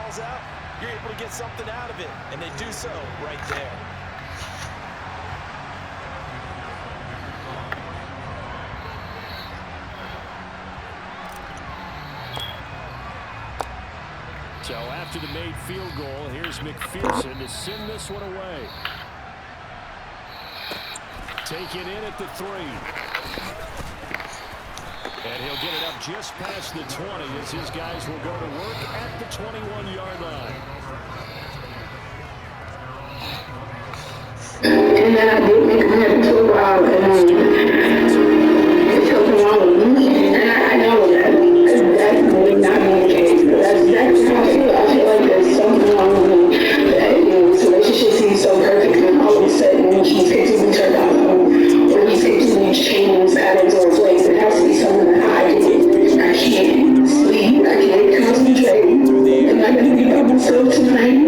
calls out, you're able to get something out of it, and they do so right there. So after the made field goal, here's McPherson to send this one away. Take it in at the 3. And he'll get it up just past the 20 as his guys will go to work at the 21-yard line. And then I did make him have to a while, and it took him on. And I know that would not be the case, but that's exactly how I feel. I feel like there's something wrong with me. His relationship seems so perfect, and all of a sudden he picks his turn out, or he picks these changes, patterns, or plays. It has to be something that I did. I can't sleep. I can't concentrate. Am I going to be by myself tonight?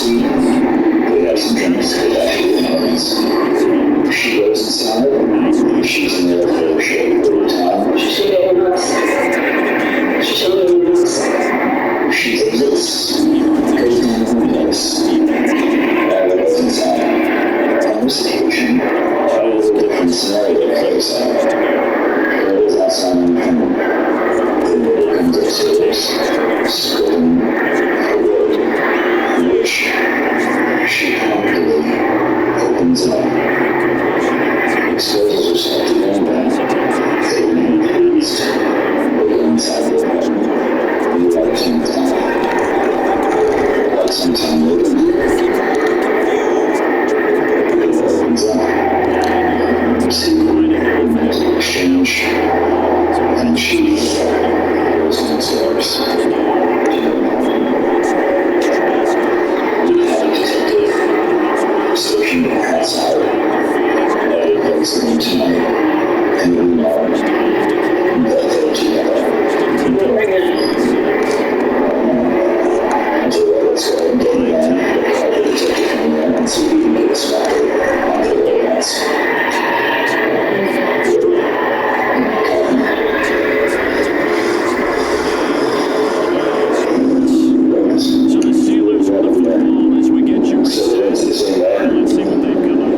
see, we have some drinks at the parties. She goes inside. She's in there for a short period of time. She exists. Goes down the place. That goes inside. On this occasion, a little different scenario plays out. There is outside in the home. It comes upstairs, screaming for wood, which she promptly opens up, exposes herself to combat, feeling pleased, with inside the home, without some time. Like some time later, it opens up, see, exchange, and she goes downstairs. So she has out a place in tonight, and we know that they're together. So let's go and get in there, call the detective from there, and see if we can get us back on the way out. So the Steelers with the football as we get you reset. Let's see what they've come up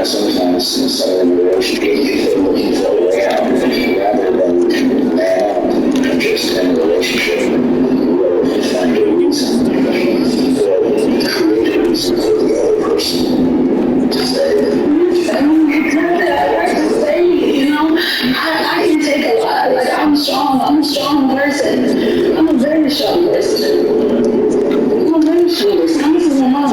Sometimes inside of a relationship, you're looking for a way out rather than man up and just in a relationship where you find a reason or create a reason for the other person to stay. I can say, I can take a lot. Like, I'm a strong person. I'm a very strong person. I'm a very strong person. I'm a mom.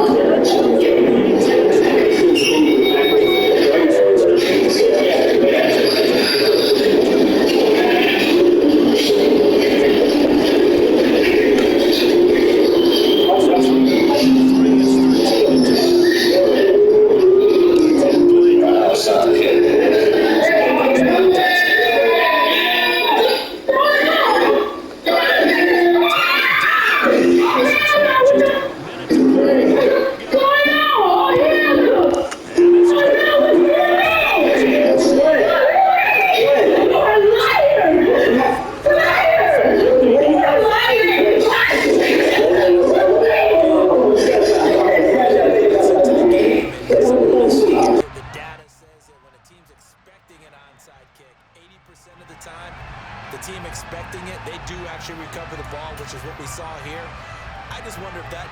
The team expecting it, they do actually recover the ball, which is what we saw here. I just wonder if that...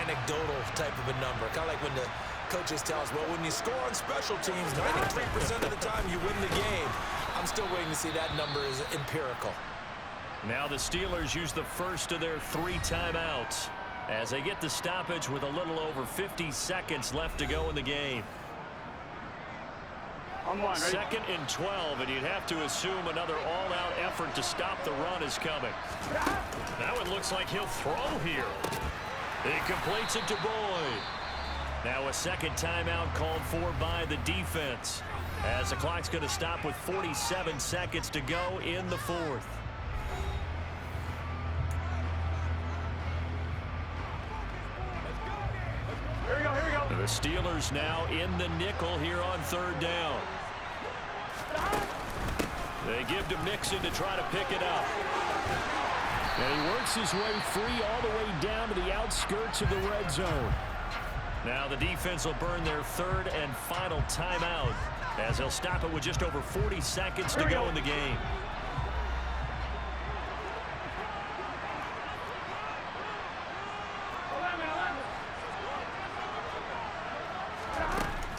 anecdotal type of a number, kind of like when the coaches tell us, well, when you score on special teams, 93% of the time you win the game. I'm still waiting to see that number is empirical. Now the Steelers use the first of their 3 timeouts as they get the stoppage with a little over 50 seconds left to go in the game. Second and 12, and you'd have to assume another all-out effort to stop the run is coming. Now it looks like he'll throw here. He completes it to Boyd. Now a second timeout called for by the defense, as the clock's going to stop with 47 seconds to go in the 4th. The Steelers now in the nickel here on 3rd down. They give to Mixon to try to pick it up. And he works his way free all the way down to the outskirts of the red zone. Now the defense will burn their 3rd and final timeout as they'll stop it with just over 40 seconds to go in the game.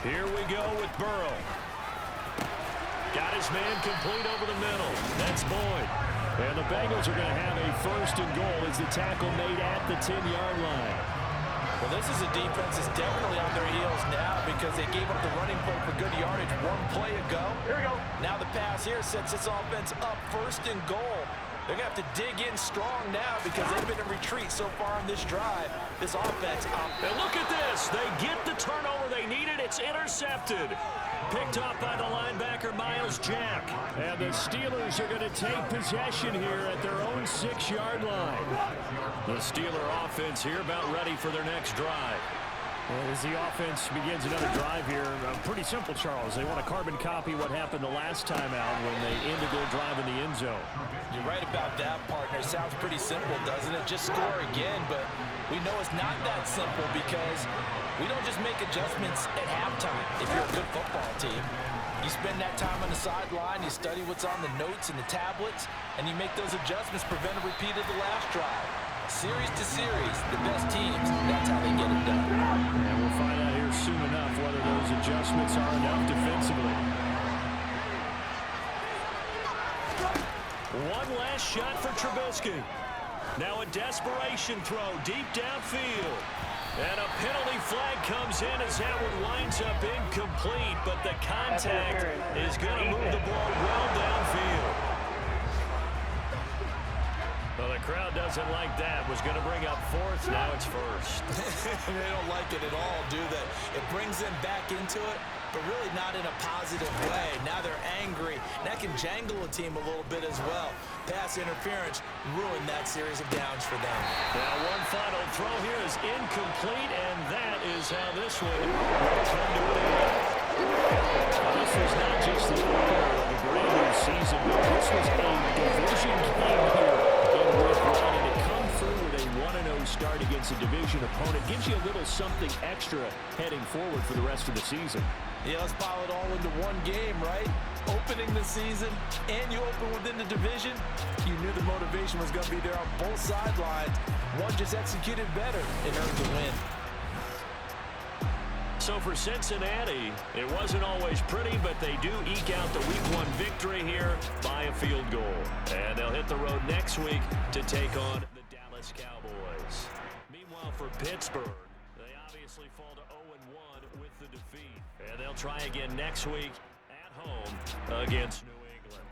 Here we go with Burrow. Got his man complete over the middle. That's Boyd. And the Bengals are going to have a first and goal as the tackle made at the 10-yard line. Well, this is a defense that's definitely on their heels now because they gave up the running play for good yardage one play ago. Here we go. Now the pass here sets this offense up first and goal. They're going to have to dig in strong now because they've been in retreat so far on this drive. This offense. And look at this. They get the turnover they needed. It's intercepted. Picked off by the linebacker, Miles Jack. And the Steelers are going to take possession here at their own 6-yard line. The Steeler offense here about ready for their next drive. As the offense begins another drive here, pretty simple, Charles. They want to carbon copy what happened the last time out when they ended their drive in the end zone. You're right about that, partner. Sounds pretty simple, doesn't it? Just score again, but we know it's not that simple because we don't just make adjustments at halftime if you're a good football team. You spend that time on the sideline, you study what's on the notes and the tablets, and you make those adjustments, prevent a repeat of the last drive. Series to series, the best teams, that's how they get it done. And we'll find out here soon enough whether those adjustments are enough defensively. One last shot for Trubisky. Now a desperation throw deep downfield. And a penalty flag comes in as that one winds up incomplete, but the contact is going to move the ball well downfield. Well, the crowd doesn't like that. Was going to bring up fourth. Now it's first. They don't like it at all, do they? It brings them back into it, but really not in a positive way. Now they're angry. That can jangle a team a little bit as well. Pass interference ruined that series of downs for them. Now one final throw here is incomplete, and that is how this one will come to an end. This was not just the opener of a brand new season, but this was a division game here. And to come through with a 1-0 start against a division opponent gives you a little something extra heading forward for the rest of the season. Yeah, let's pile it all into one game, right? Opening the season, and you open within the division. You knew the motivation was going to be there on both sidelines. One just executed better and earned the win. So for Cincinnati, it wasn't always pretty, but they do eke out the Week 1 victory here by a field goal. And they'll hit the road next week to take on the Dallas Cowboys. Meanwhile, for Pittsburgh, they obviously fall to 0-1 with the defeat. And they'll try again next week at home against New England.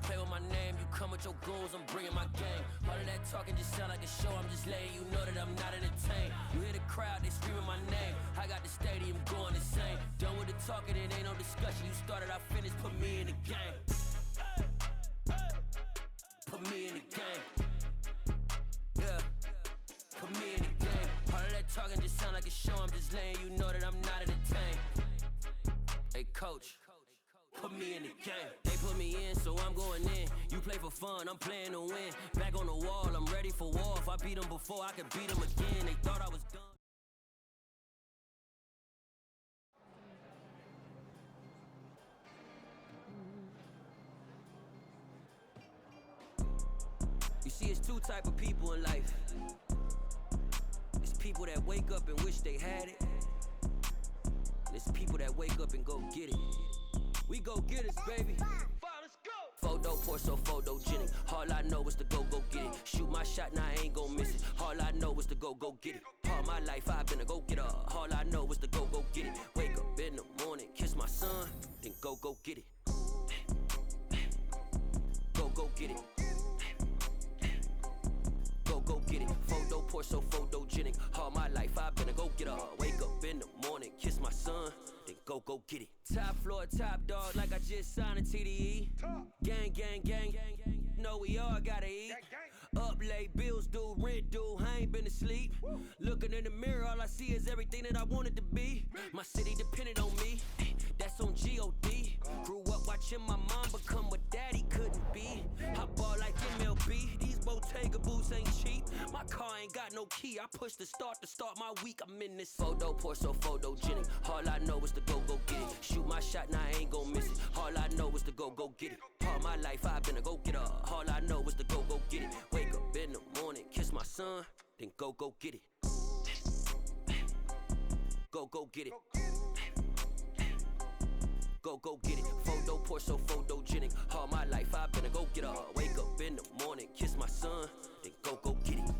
play with my name, you come with your goons, I'm bringing my gang. All of that talking just sound like a show, I'm just letting you know that I'm not entertained. You hear the crowd, they screaming my name, I got the stadium going insane. Done with the talking, it ain't no discussion. You started, I finished, put me in the game. Put me in the game. Yeah, put me in the game. All of that talking just sound like a show, I'm just letting you know that I'm not entertained. Hey coach, put me in the game. They put me in, so I'm going in. You play for fun, I'm playing to win. Back on the wall, I'm ready for war. If I beat them before, I could beat them again. They thought I was done. You see, it's two type of people in life. It's people that wake up and wish they had it. And it's people that wake up and go get it. We go get it, baby. Let's go. Photo pour so photogenic. All I know is to go get it. Shoot my shot, now I ain't gon' miss it. All I know is to go get it. All my life I've been a go-getter. All I know is to go get it. Wake up in the morning, kiss my son, then go get it. Go get it. Go get it. Photo pour so photogenic. All my life I've been a go-getter. Wake up in the morning, kiss my son, then go get it. Top floor, top dog, like I just signed a TDE. Gang, gang, gang, gang, gang. Know we all gotta eat. Up late, bills due, rent due, I ain't been asleep. Looking in the mirror, all I see is everything that I wanted to be. My city depended on me, that's on G.O.D. Grew up watching my mom become what daddy couldn't be. I ball like MLB, these Bottega boots ain't cheap. My car ain't got no key, I push the start to start my week. I'm in this photo pour so photogenic. All I know is to go get it. Shoot my shot, now I ain't gon' miss it. All I know is to go get it. All my life I've been a go-getter. All I know is to go get it. Wake up in the morning, kiss my son, then go get it. Go get it. Go get it. Photo pour so photogenic. All my life I've been a go-getter. Wake up in the morning, kiss my son, then go get it.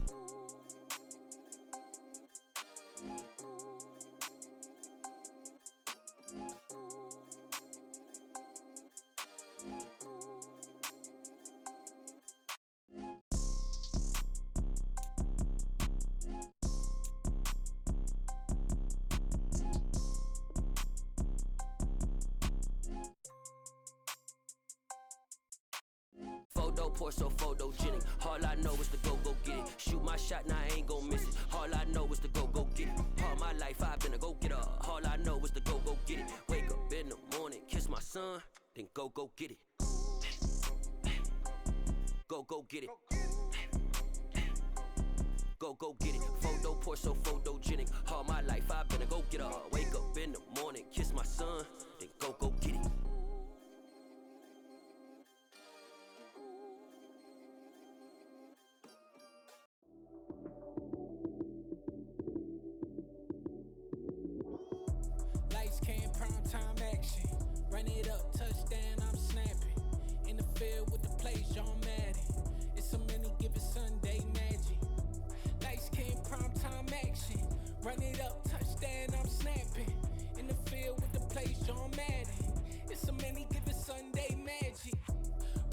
Photo pour so photogenic. All I know is to go get it. Shoot my shot, now I ain't gon' miss it. All I know is to go get it. All my life I've been a go-getter. All I know is to go get it. Wake up in the morning, kiss my son, then go get it. Go get it. Go get it. Photo pour so photogenic. All my life I've been a go-getter. Wake up in the morning, kiss my son, then go get it. Lights came, prime time action. Run it up, touchdown, I'm snapping. In the field with the plays, John Madden. It's a many given Sunday magic. Lights came, prime time action. Run it up, touchdown, I'm snapping. In the field with the plays, John Madden. It's a many given Sunday magic.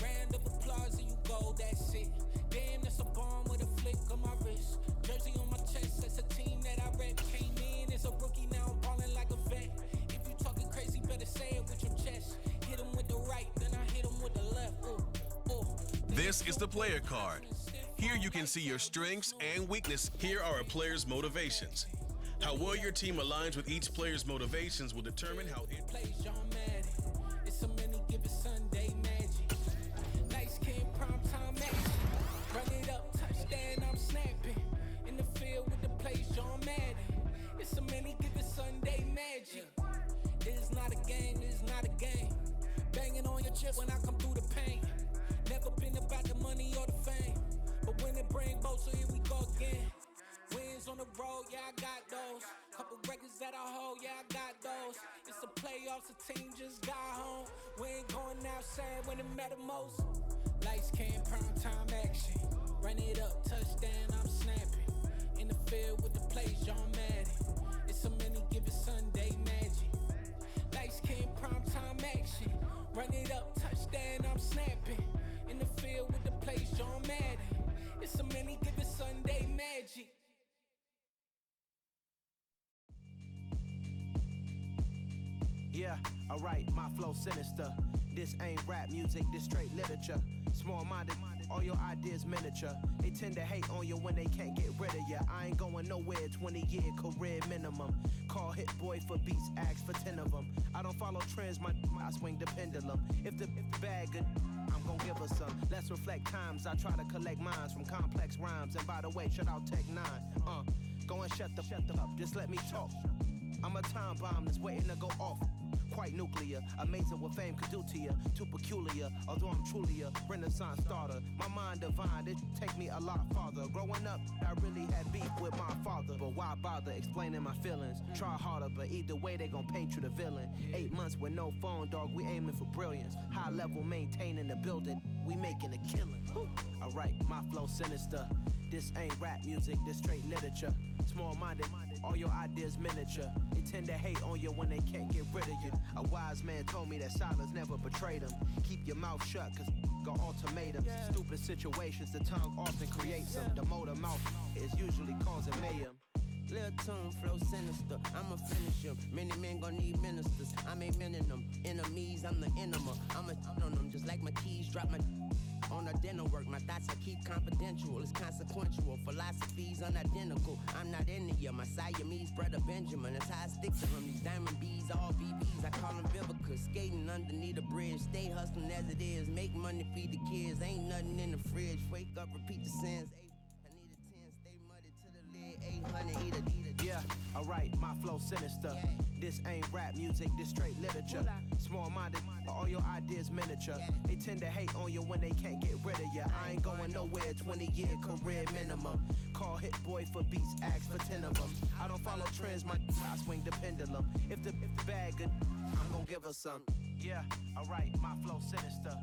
Round of applause and you go, that's it. Damn, that's a bomb with a flick on my wrist. Jersey on my chest, that's a team that I rep. Came in as a rookie, now I'm ballin' like a vet. If you talking crazy, better say it with your chest. Hit him with the right, then I hit him with the left. This is the player card. Here you can see your strengths and weakness. Here are a player's motivations. How well your team aligns with each player's motivations will determine how it plays. John Madden. It's a many given Sunday magic. Lights came, prime time action. Run it up, touchdown, I'm snapping. In the field with the plays, John Madden. It's a many given Sunday magic. This is not a game, this is not a game. Banging on your chip when I come through the paint. Never been about the money or the fame. But when it bring both, so here we go again. Wins on the road, yeah, I got those. Couple records that I hold, yeah, I got those. It's the playoffs, the team just got home. We ain't going outside when it matter most. Lights came, prime time action. Run it up, touchdown, I'm snapping. In the field with the plays, John Madden. It's a many given Sunday magic. Lights came, prime time action. Run it up, touchdown, I'm snapping. In the field with the place John Madden. It's a many given Sunday magic. Yeah, alright, my flow sinister. This ain't rap music, this straight literature. Small-minded, all your ideas miniature. They tend to hate on you when they can't get rid of you. I ain't going nowhere, 20-year career minimum. Call Hit Boy for beats, ask for 10 of them. I don't follow trends, I swing the pendulum. If the bag good, I'm gon' give her some. Let's reflect times, I try to collect minds from complex rhymes. And by the way, shout out Tech 9. Go and shut the up, just let me talk. I'm a time bomb that's waiting to go off. Quite nuclear, amazing what fame could do to you. Too peculiar, although I'm truly a renaissance starter. My mind divine, it take me a lot farther. Growing up, I really had beef with my father. But why bother explaining my feelings? Try harder, but either way they gon' paint you the villain. 8 months with no phone, dog, we aiming for brilliance. High level maintaining the building, we making a killing. Alright, my flow sinister. This ain't rap music, this straight literature. Small-minded, all your ideas miniature. They tend to hate on you when they can't get rid of you. A wise man told me that silence never betrayed him. Keep your mouth shut, cause got ultimatums. Stupid situations, the tongue often creates them. The motor mouth is usually causing mayhem. Lil' tune, flow sinister, I'ma finish him. Many men gon' need ministers, I'm aiming them. Enemies, I'm the enema. I'ma on them just like my keys, drop my on the dinner work. My thoughts I keep confidential, it's consequential. Philosophies unidentical, I'm not in the my Siamese brother Benjamin. That's how I stick to him, these diamond bees, all BBs. I call them Vivica, skating underneath the bridge. Stay hustling as it is, make money, feed the kids. Ain't nothing in the fridge, wake up, repeat the sins. Yeah, alright, my flow sinister. This ain't rap music, this straight literature. Small-minded, all your ideas miniature. They tend to hate on you when they can't get rid of you. I ain't going nowhere, 20-year career minimum. Call Hit Boy for beats, ask for 10 of them. I don't follow trends, I swing the pendulum. If the bag good, I'm gon' give her some. Yeah, alright, my flow sinister.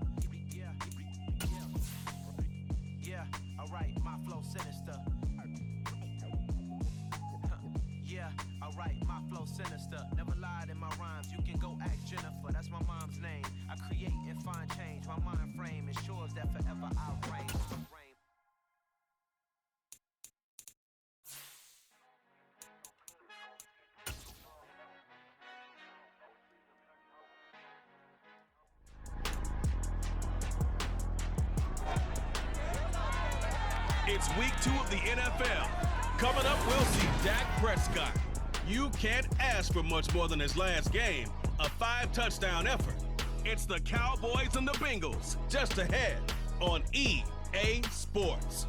Yeah, alright, my flow sinister. Yeah, alright, my flow sinister. Never lied in my rhymes, you can go ask Jennifer, that's my mom's name. I create and find change, my mind frame ensures that forever I'll reign. It's week 2 of the NFL. Coming up, we'll see Dak Prescott. You can't ask for much more than his last game, a 5-touchdown effort. It's the Cowboys and the Bengals, just ahead on EA Sports.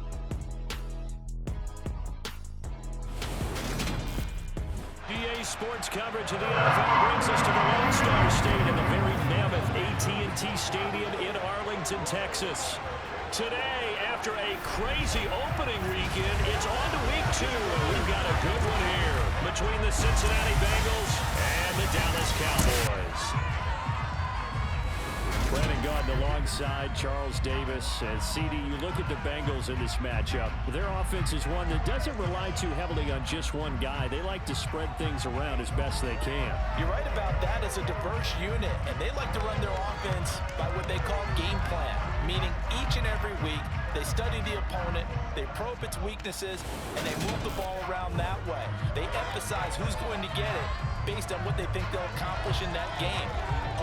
EA Sports coverage of the NFL brings us to the Lone Star State in the very mammoth AT&T Stadium in Arlington, Texas. Today, after a crazy opening weekend, it's on to week 2. We've got a good one here between the Cincinnati Bengals and the Dallas Cowboys. Brandon Gaudin alongside Charles Davis. And CD, you look at the Bengals in this matchup. Their offense is one that doesn't rely too heavily on just one guy. They like to spread things around as best they can. You're right about that. It's a diverse unit, and they like to run their offense by what they call game plan, meaning each and every week they study the opponent, they probe its weaknesses, and they move the ball around that way. They emphasize who's going to get it based on what they think they'll accomplish in that game.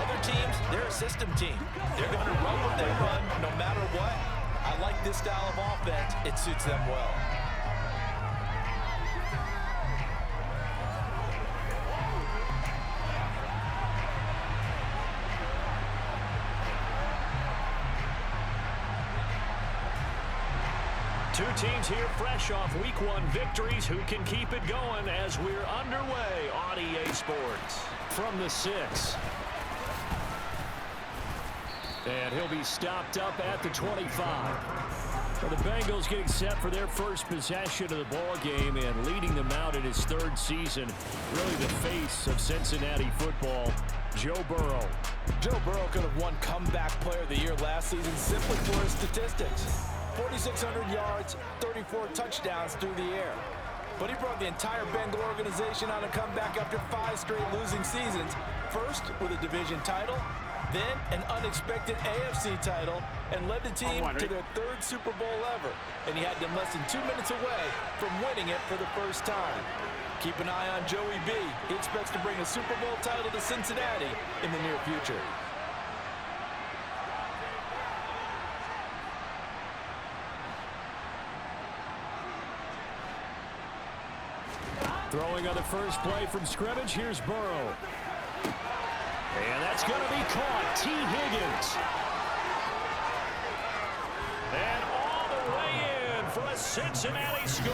Other teams, they're a system team. They're going to run what they run no matter what. I like this style of offense. It suits them well. Two teams here fresh off Week 1 victories. Who can keep it going as we're underway on EA Sports? From the 6. And he'll be stopped up at the 25. So the Bengals getting set for their first possession of the ball game and leading them out in his 3rd season. Really the face of Cincinnati football, Joe Burrow. Joe Burrow could have won Comeback Player of the Year last season simply for his statistics. 4,600 yards, 34 touchdowns through the air. But he brought the entire Bengal organization on a comeback after 5 straight losing seasons. First with a division title, then an unexpected AFC title, and led the team to their 3rd Super Bowl ever. And he had them less than 2 minutes away from winning it for the first time. Keep an eye on Joey B. He expects to bring a Super Bowl title to Cincinnati in the near future. Throwing on the first play from scrimmage, here's Burrow. And that's going to be caught. T. Higgins. And all the way in for a Cincinnati score.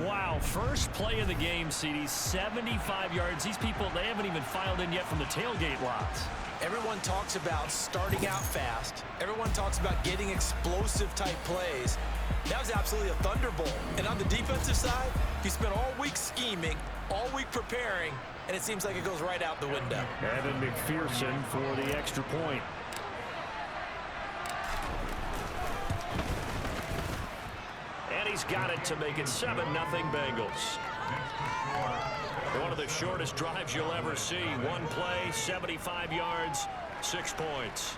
Wow, first play of the game, CD, 75 yards. These people, they haven't even filed in yet from the tailgate lots. Everyone talks about starting out fast. Everyone talks about getting explosive type plays. That was absolutely a thunderbolt. And on the defensive side, you spent all week scheming, all week preparing, and it seems like it goes right out the window. Evan McPherson for the extra point. And he's got it to make it 7-0 Bengals. One of the shortest drives you'll ever see. One play, 75 yards, 6 points.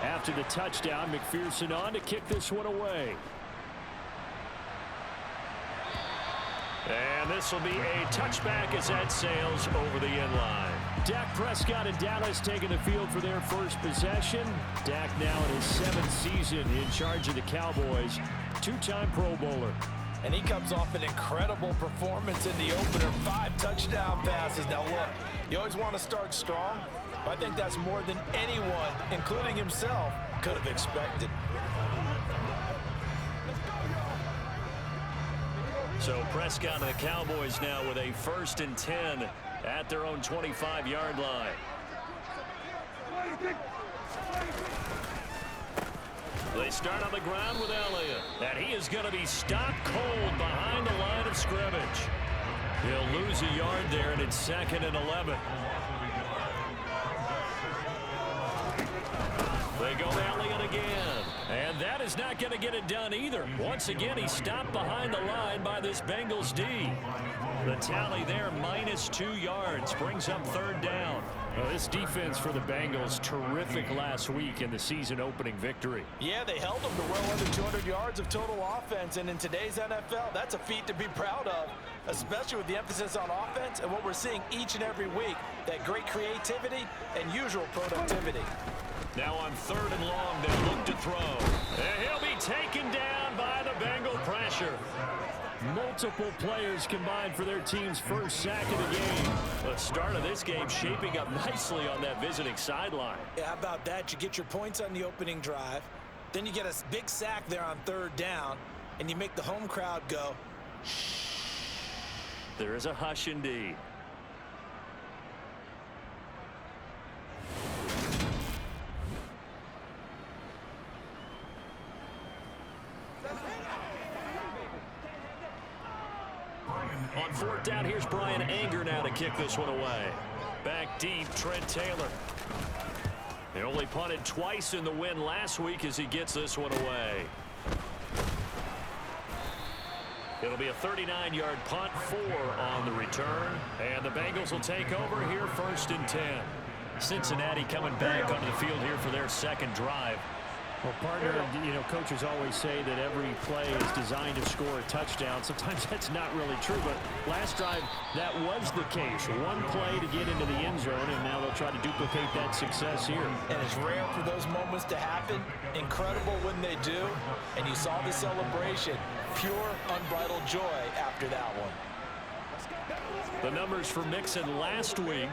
After the touchdown, McPherson on to kick this one away. And this will be a touchback as that sails over the end line. Dak Prescott and Dallas taking the field for their first possession. Dak now in his 7th season in charge of the Cowboys. 2-time Pro Bowler. And he comes off an incredible performance in the opener. 5 touchdown passes. Now look, you always want to start strong, but I think that's more than anyone, including himself, could have expected. So Prescott and the Cowboys now with a 1st and 10 at their own 25-yard line. They start on the ground with Elliott. And he is going to be stopped cold behind the line of scrimmage. He'll lose a yard there, and it's 2nd and 11. They go to Elliott again. And that is not going to get it done either. Once again, he's stopped behind the line by this Bengals D. The tally there, -2 yards, brings up 3rd down. Well, this defense for the Bengals, terrific last week in the season opening victory. Yeah, they held them to well under 200 yards of total offense, and in today's NFL, that's a feat to be proud of, especially with the emphasis on offense and what we're seeing each and every week, that great creativity and usual productivity. Now on 3rd and long, they'll look to throw. And he'll be taken down by the Bengal pressure. Multiple players combined for their team's first sack of the game. The start of this game shaping up nicely on that visiting sideline. Yeah, how about that? You get your points on the opening drive, then you get a big sack there on 3rd down, and you make the home crowd go, shh. There is a hush indeed. On 4th down, here's Brian Anger now to kick this one away. Back deep, Trent Taylor. He only punted twice in the win last week as he gets this one away. It'll be a 39-yard punt, 4 on the return. And the Bengals will take over here 1st and 10. Cincinnati coming back onto the field here for their 2nd drive. Well, partner, you know, coaches always say that every play is designed to score a touchdown. Sometimes that's not really true, but last drive, that was the case. One play to get into the end zone, and now they'll try to duplicate that success here. And it's rare for those moments to happen. Incredible when they do. And you saw the celebration. Pure, unbridled joy after that one. The numbers for Mixon last week.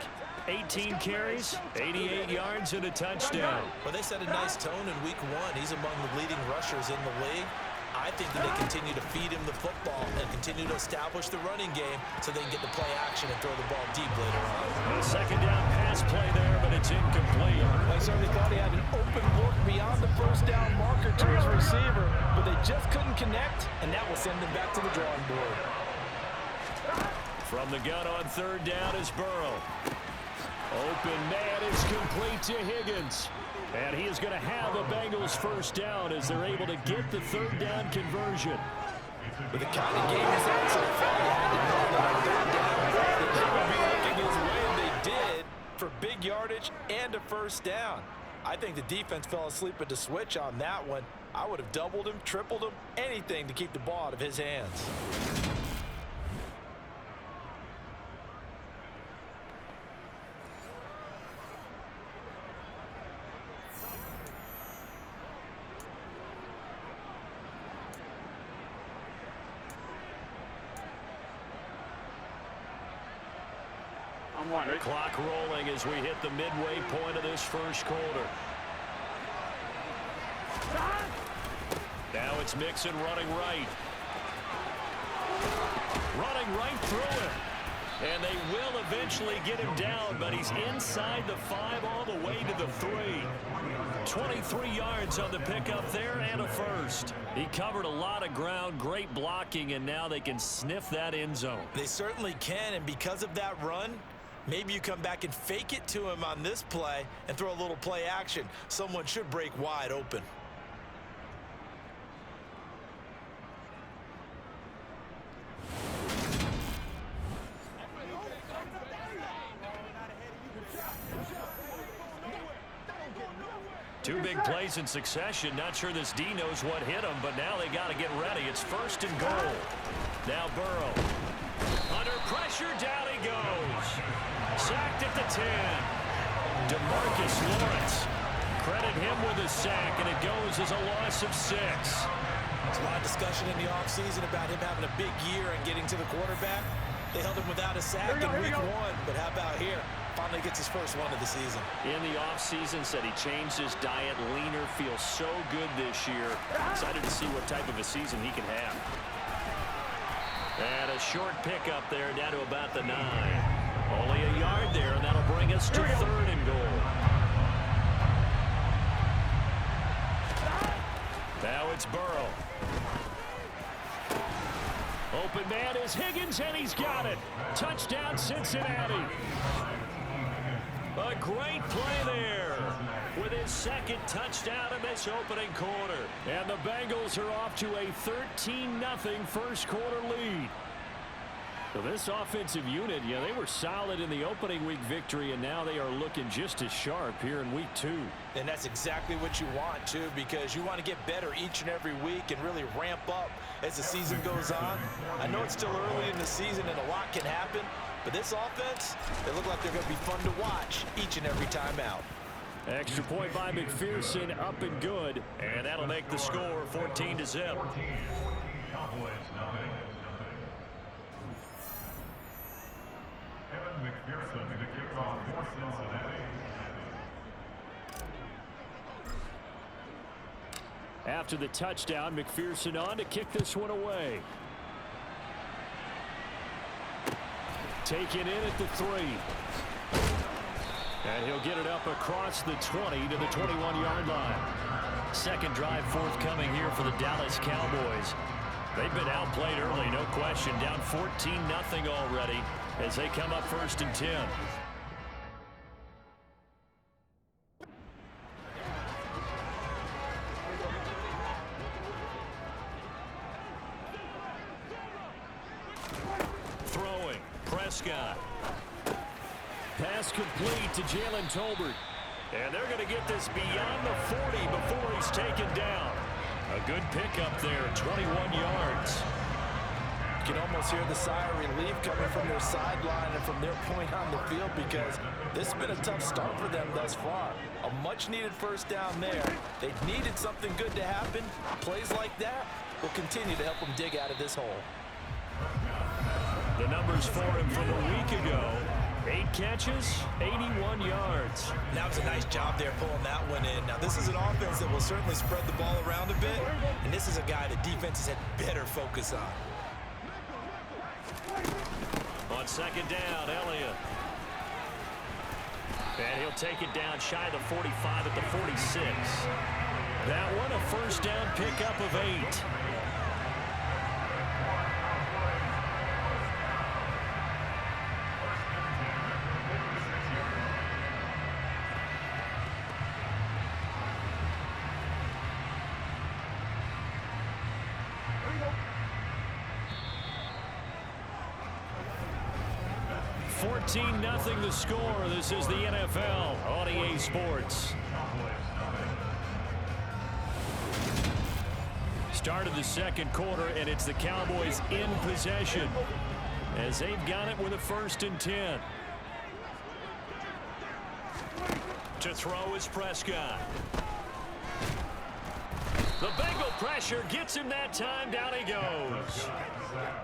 18 carries, 88 yards, and a touchdown. Well, they set a nice tone in week 1. He's among the leading rushers in the league. I think that they continue to feed him the football and continue to establish the running game so they can get the play action and throw the ball deep later on. A 2nd down pass play there, but it's incomplete. I certainly thought he had an open look beyond the 1st down marker to his receiver, but they just couldn't connect, and that will send him back to the drawing board. From the gun on 3rd down is Burrow. Open man is complete to Higgins. And he is going to have a Bengals first down as they're able to get the third down conversion. With the kind of game he's had so far, you had to know that on third down, they would be looking his way, and they did, for big yardage and a first down. I think the defense fell asleep at the switch on that one. I would have doubled him, tripled him, anything to keep the ball out of his hands. Clock rolling as we hit the midway point of this first quarter. Now it's Mixon running right. Running right through him. And they will eventually get him down, but he's inside the 5 all the way to the 3. 23 yards on the pickup there and a first. He covered a lot of ground, great blocking, and now they can sniff that end zone. They certainly can, and because of that run, maybe you come back and fake it to him on this play and throw a little play action. Someone should break wide open. Two big plays in succession. Not sure this D knows what hit him, but now they got to get ready. It's first and goal. Now Burrow. Under pressure, down he goes. Sacked at the 10. DeMarcus Lawrence. Credit him with a sack, and it goes as a loss of 6. There's a lot of discussion in the offseason about him having a big year and getting to the quarterback. They held him without a sack in week 1, but how about here? Finally gets his first one of the season. In the offseason, said he changed his diet, leaner, feels so good this year. Excited to see what type of a season he can have. And a short pickup there down to about the 9. Only a yard there, and that'll bring us to third and goal. Now it's Burrow. Open man is Higgins, and he's got it. Touchdown, Cincinnati. A great play there with his second touchdown in this opening quarter. And the Bengals are off to a 13-0 first quarter lead. So this offensive unit, yeah, they were solid in the opening week victory, and now they are looking just as sharp here in week 2. And that's exactly what you want, too, because you want to get better each and every week and really ramp up as the season goes on. I know it's still early in the season and a lot can happen, but this offense, they look like they're going to be fun to watch each and every time out. Extra point by McPherson, up and good, and that'll make the score 14-0. After the touchdown, McPherson on to kick this one away. Taken in at the 3. And he'll get it up across the 20 to the 21-yard line. Second drive forthcoming here for the Dallas Cowboys. They've been outplayed early, no question. Down 14-0 already as they come up first and 10. Throwing, Prescott. Pass complete to Jalen Tolbert. And they're going to get this beyond the 40 before he's taken down. A good pickup there, 21 yards. You can almost hear the sigh of relief coming from their sideline and from their point on the field, because this has been a tough start for them thus far. A much-needed first down there. They needed something good to happen. Plays like that will continue to help them dig out of this hole. The numbers for him from a week ago. 8 catches, 81 yards. That was a nice job there pulling that one in. Now, this is an offense that will certainly spread the ball around a bit, and this is a guy that defenses had better focus on. On second down, Elliott. And he'll take it down shy of the 45 at the 46. That one a first down pickup of 8. 14-0 the score. This is the NFL on EA Sports. Start of the second quarter, and it's the Cowboys in possession as they've got it with a 1st and 10. To throw is Prescott. The Bengal pressure gets him that time. Down he goes.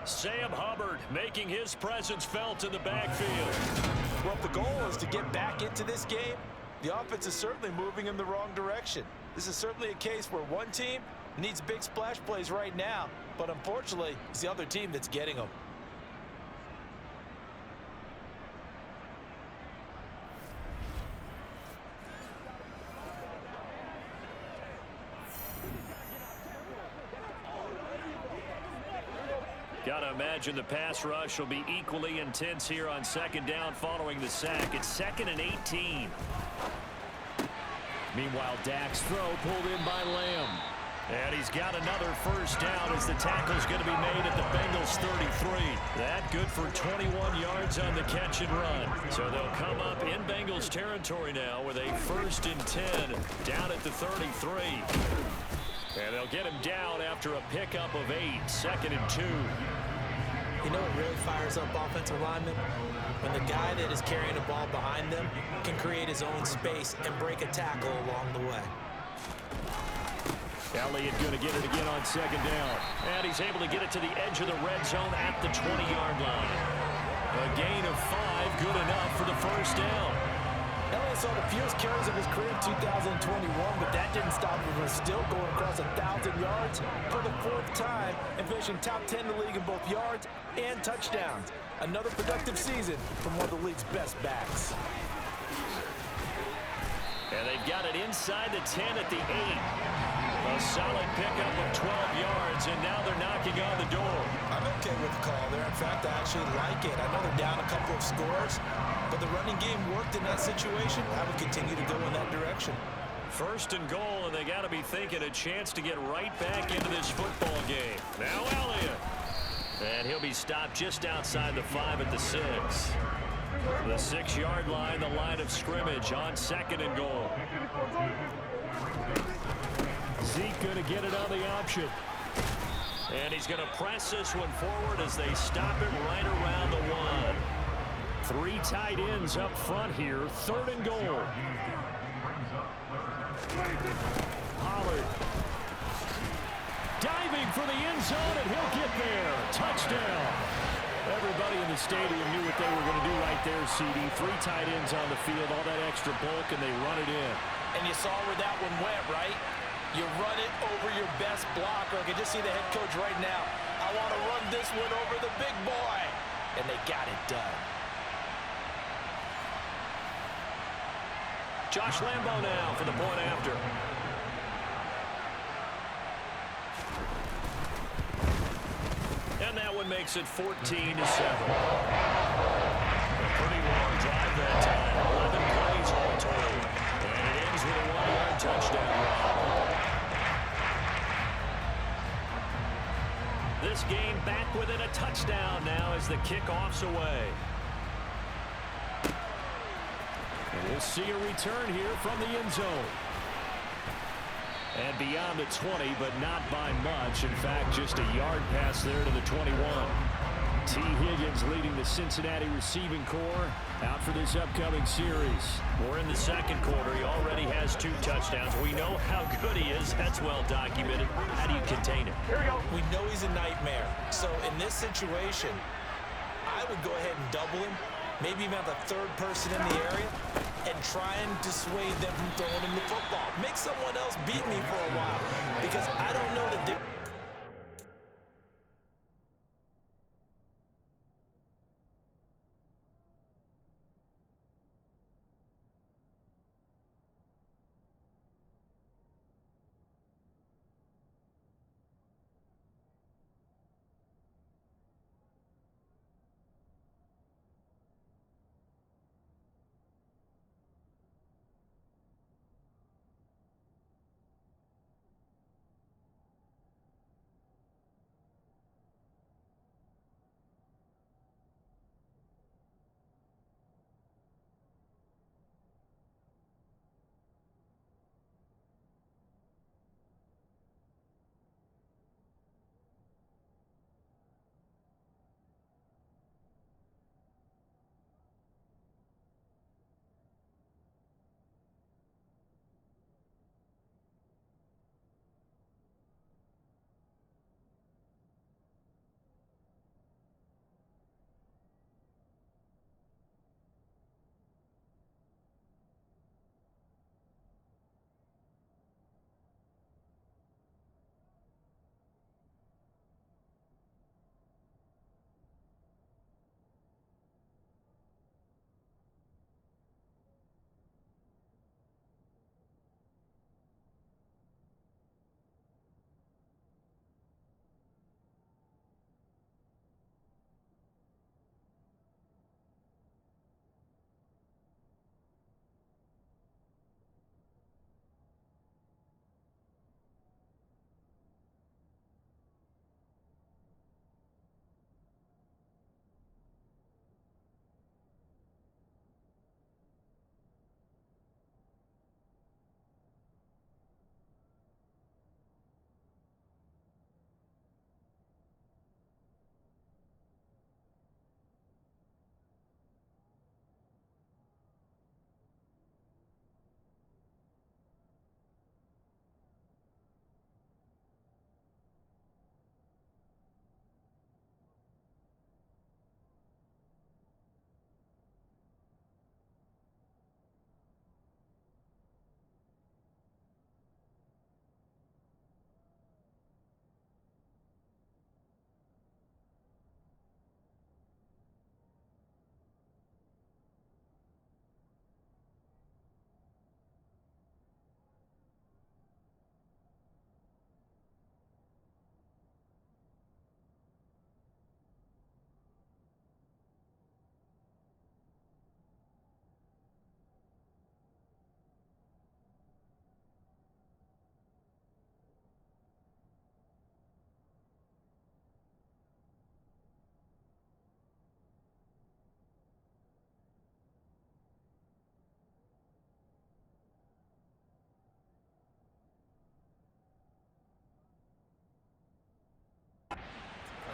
Sam Hubbard making his presence felt in the backfield. Well, if the goal is to get back into this game, the offense is certainly moving in the wrong direction. This is certainly a case where one team needs big splash plays right now, but unfortunately, it's the other team that's getting them. Got to imagine the pass rush will be equally intense here on 2nd down following the sack. It's 2nd and 18. Meanwhile, Dak's throw pulled in by Lamb. And he's got another 1st down as the tackle's going to be made at the Bengals 33. That good for 21 yards on the catch and run. So they'll come up in Bengals territory now with a 1st and 10 down at the 33. And they'll get him down after a pickup of 8, 2nd and 2. You know what really fires up offensive linemen? When the guy that is carrying the ball behind them can create his own space and break a tackle along the way. Elliott going to get it again on 2nd down. And he's able to get it to the edge of the red zone at the 20-yard line. A gain of 5, good enough for the 1st down. Elliott saw the fewest carries of his career in 2021, but that didn't stop him from still going across 1,000 yards for the 4th time and finishing top 10 in the league in both yards and touchdowns. Another productive season from one of the league's best backs. And they've got it inside the 10 at the 8. A solid pickup of 12 yards, and now they're knocking on the door. I'm okay with the call there. In fact, I actually like it. I know they're down a couple of scores, but the running game worked in that situation. I would continue to go in that direction. 1st and goal, and they got to be thinking a chance to get right back into this football game. Now Elliott. And he'll be stopped just outside the 5 at the 6. The 6-yard line, the line of scrimmage on 2nd and goal. Zeke going to get it on the option. And he's going to press this one forward as they stop him right around the 1. 3 tight ends up front here. 3rd and goal. Pollard. Diving for the end zone, and he'll get there. Touchdown. Everybody in the stadium knew what they were going to do right there, CD. 3 tight ends on the field, all that extra bulk, and they run it in. And you saw where that one went, right? You run it over your best blocker. I can just see the head coach right now. I want to run this one over the big boy. And they got it done. Josh Lambo now for the point after. And that one makes it 14-7. A pretty long drive that time. 11 plays all told. And it ends with a 1-yard touchdown run. This game back within a touchdown now as the kickoff's away. And we'll see a return here from the end zone. And beyond the 20, but not by much. In fact, just a yard pass there to the 21. T. Higgins leading the Cincinnati receiving corps out for this upcoming series. We're in the second quarter. He already has 2 touchdowns. We know how good he is. That's well documented. How do you contain him? Here we go. We know he's a nightmare. So in this situation, I would go ahead and double him. Maybe even have a 3rd person in the area and try and dissuade them from throwing him the football. Make someone else beat me for a while because I don't know the difference.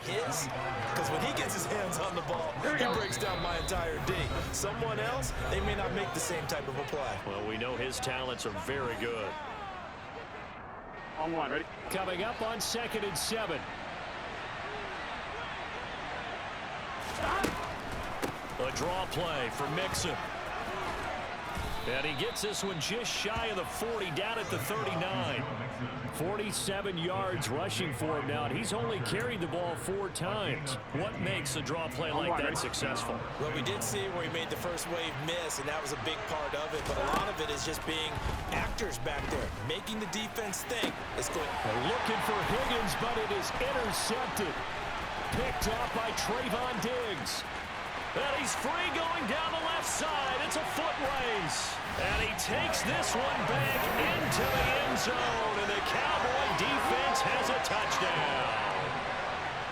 his? Because when he gets his hands on the ball, he breaks down my entire D. Someone else, they may not make the same type of a play. Well, we know his talents are very good. On one, ready? Coming up on 2nd and 7. A draw play for Mixon. And he gets this one just shy of the 40, down at the 39. 47 yards rushing for him now, and he's only carried the ball 4 times. What makes a draw play like that successful? Well, we did see where he made the first wave miss, and that was a big part of it, but a lot of it is just being actors back there, making the defense think. It's going. Looking for Higgins, but it is intercepted. Picked off by Trayvon Diggs. And he's free going down the left side. It's a foot race. And he takes this one back into the end zone. And the Cowboy defense has a touchdown.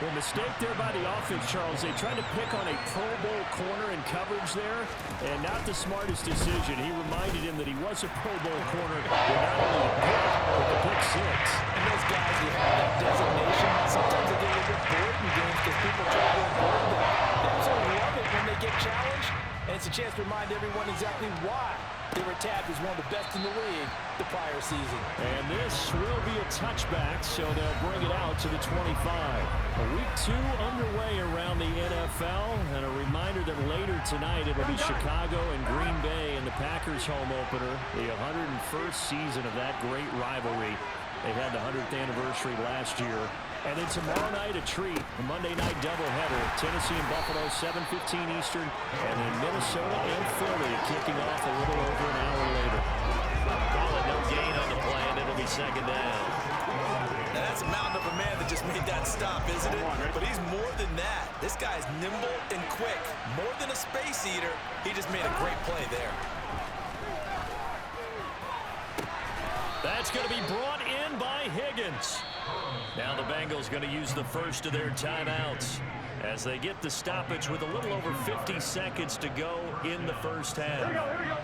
Well, mistake there by the offense, Charles. They tried to pick on a Pro Bowl corner in coverage there, and not the smartest decision. He reminded him that he was a Pro Bowl corner with not only a pick, but the pick 6. And those guys who have that designation, sometimes they get a little bit bored in games because people try to avoid them. They absolutely love it when they get challenged, and it's a chance to remind everyone exactly why they were tabbed as one of the best in the league the prior season. And this will be a touchback, so they'll bring it out to the 25. Week 2 underway around the NFL, and a reminder that later tonight it'll be Chicago and Green Bay in the Packers home opener, the 101st season of that great rivalry. They had the 100th anniversary last year. And then tomorrow night, a treat, a Monday night doubleheader. Tennessee and Buffalo, 7:15 Eastern. And then Minnesota and Philly kicking off a little over an hour later. Call it no gain on the play, and it'll be 2nd down. Now that's a mountain of a man that just made that stop, isn't it? But he's more than that. This guy's nimble and quick. More than a space eater, he just made a great play there. That's going to be brought in by Higgins. Now the Bengals going to use the first of their timeouts as they get the stoppage with a little over 50 seconds to go in the first half. Here we go.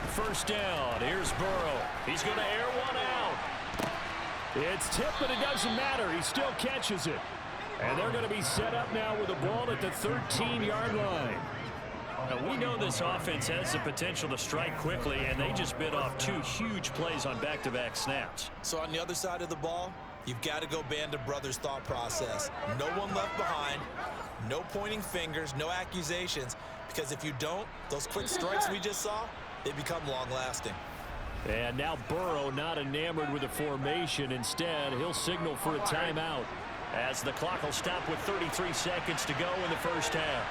First down. Here's Burrow. He's going to air one out. It's tipped, but it doesn't matter. He still catches it. And they're going to be set up now with the ball at the 13-yard line. Now, we know this offense has the potential to strike quickly, and they just bit off 2 huge plays on back-to-back snaps. So on the other side of the ball, you've got to go Band of Brothers thought process. No one left behind, no pointing fingers, no accusations, because if you don't, those quick strikes we just saw, they become long-lasting. And now Burrow not enamored with the formation. Instead, he'll signal for a timeout as the clock will stop with 33 seconds to go in the first half.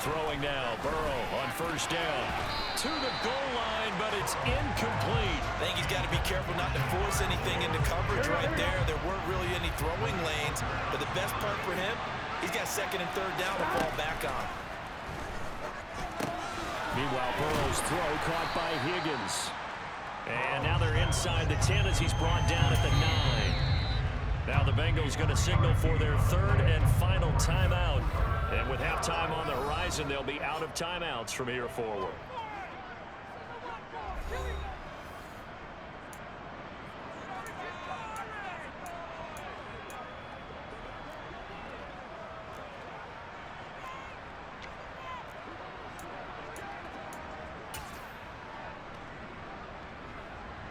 Throwing now, Burrow on first down. To the goal line, but it's incomplete. I think he's got to be careful not to force anything into coverage right there. There weren't really any throwing lanes, but the best part for him, he's got 2nd and 3rd down to fall back on. Meanwhile, Burrow's throw caught by Higgins. And now they're inside the 10 as he's brought down at the 9. Now the Bengals going to signal for their 3rd and final timeout. And with halftime on the horizon, they'll be out of timeouts from here forward.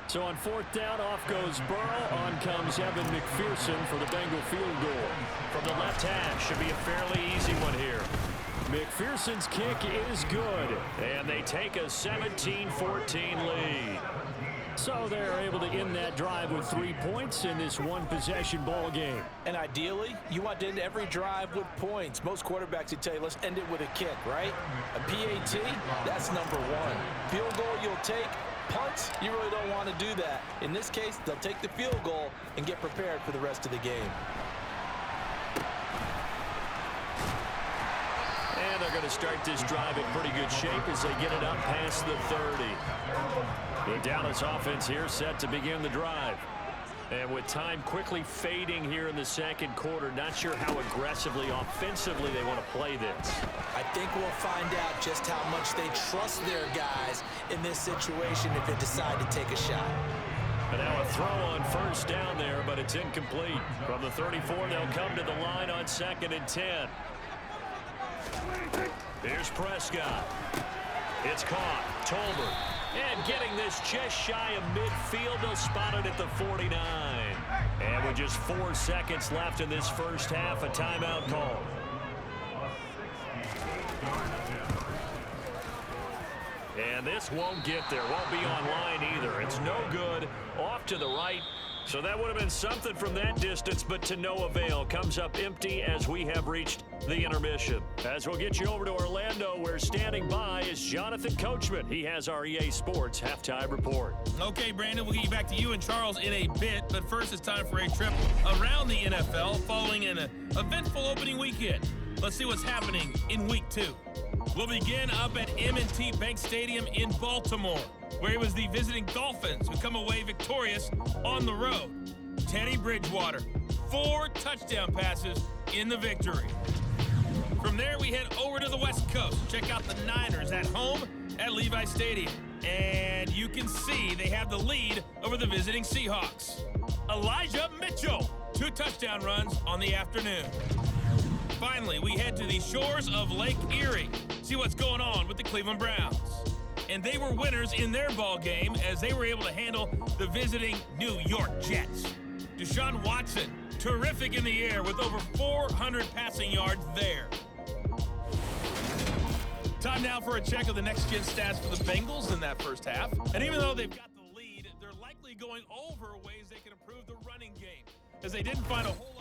So on 4th down, off goes Burrow. On comes Evan McPherson for the Bengal field goal. From the left hash, should be a fairly easy one here. McPherson's kick is good. And they take a 17-14 lead. So they're able to end that drive with 3 points in this one-possession ball game. And ideally, you want to end every drive with points. Most quarterbacks would tell you, let's end it with a kick, right? A PAT, that's number 1. Field goal you'll take. Punts, you really don't want to do that. In this case, they'll take the field goal and get prepared for the rest of the game. And they're going to start this drive in pretty good shape as they get it up past the 30. The Dallas offense here set to begin the drive. And with time quickly fading here in the second quarter, not sure how aggressively, offensively they want to play this. I think we'll find out just how much they trust their guys in this situation if they decide to take a shot. And now a throw on first down there, but it's incomplete. From the 34, they'll come to the line on 2nd and 10. Here's Prescott. It's caught. Tolbert. And getting this just shy of midfield, they'll spot it at the 49. And with just 4 seconds left in this first half, a timeout call. And this won't get there. Won't be online either. It's no good. Off to the right. So that would have been something from that distance, but to no avail. Comes up empty as we have reached the intermission. As we'll get you over to Orlando, where standing by is Jonathan Coachman. He has our EA Sports Halftime Report. Okay, Brandon, we'll get you back to you and Charles in a bit, but first it's time for a trip around the NFL following an eventful opening weekend. Let's see what's happening in Week 2. We'll begin up at M&T Bank Stadium in Baltimore, where it was the visiting Dolphins who come away victorious on the road. Teddy Bridgewater, 4 touchdown passes in the victory. From there, we head over to the West Coast. Check out the Niners at home at Levi Stadium. And you can see they have the lead over the visiting Seahawks. Elijah Mitchell, 2 touchdown runs on the afternoon. Finally, we head to the shores of Lake Erie. See what's going on with the Cleveland Browns. And they were winners in their ball game as they were able to handle the visiting New York Jets. Deshaun Watson, terrific in the air with over 400 passing yards there. Time now for a check of the next-gen stats for the Bengals in that first half. And even though they've got the lead, they're likely going over ways they can improve the running game, as they didn't find a whole lot